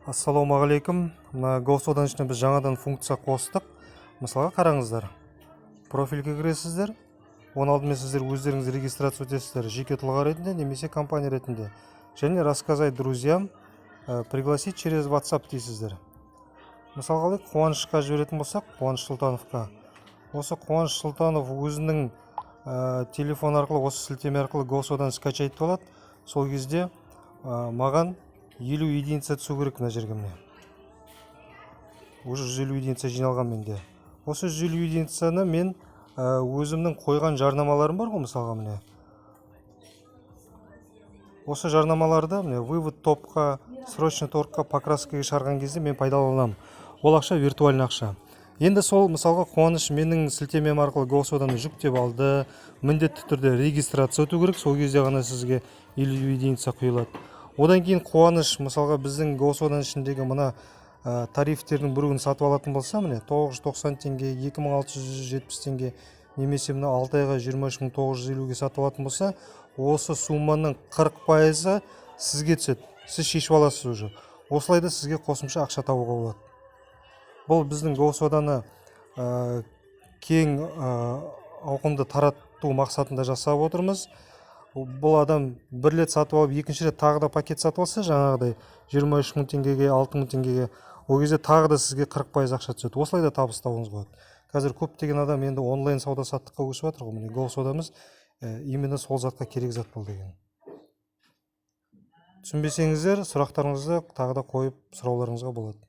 Ассалаумағалейкум. Мына GoSodan ішіне біз жаңадан функция қостық. Мысалға қараңыздар. Профильге кіресіздер. Оның алдымен сіздер өздеріңіз регистрация өтесіздер жеке тұлға ретінде немесе компания ретінде. Және рассказать друзьям, пригласить через WhatsApp дейсіздер. Мысалға Қуанышқа жіберетін болсақ, Қуаныш Сұлтановқа. Осы Қуаныш Сұлтанов өзінің телефон арқылы, осы сілтеме арқылы GoSoдан скачать болады. Сол кезде маған 50 единица түсу керек мына жерге міне. Уже 150 единица жиналған менде. Осы 150 единицаны мен өзімнің қойған жарнамаларым бар ғой, мысалға міне. Осы жарнамаларды міне вывод топқа, срочный торгқа, покраскаға шығарған кезде мен пайдаланамын. Ол ақша виртуальный ақша. Енді сол мысалға Қуаныш менің сілтемем арқылы GoSoдан жүктеп алды. Міндетті түрде регистрация өту керек. Сол кезде ғана сізге 50 единица құйылады. Одан кейін Қуаныш мысалға біздің GoSoдан ішіндегі мына тарифтердің біреуін сатып алатын болса, міне 990 теңге, 2670 теңге, немесе мына 6 айға 23950-ге сатып алатын болса, осы сумманың 40%-ы сізге түседі. Сіз шешіп аласыз уже. Осылайда сізге қосымша ақша табуға болады. Бұл біздің GoSodаны кең ауқымды тарату мақсатында жасап отырмыз. Бұл адам бір рет сатып алып, екінші рет тағы да пакет сатып алса, жаңағыдай 23 мың теңгеге, 6 мың теңгеге, ол кезде тағы да сізге 40% ақша түседі. Осылайда табыс табуыңыз болады. Қазір көптеген адам енді онлайн сауда саттыққа көшіп жатыр ғой. Міне GoSodамыз именно сол затқа керек зат болды деген. Түсінбесеңіздер, сұрақтарыңызды тағы да қойып сұрауларыңызға болады.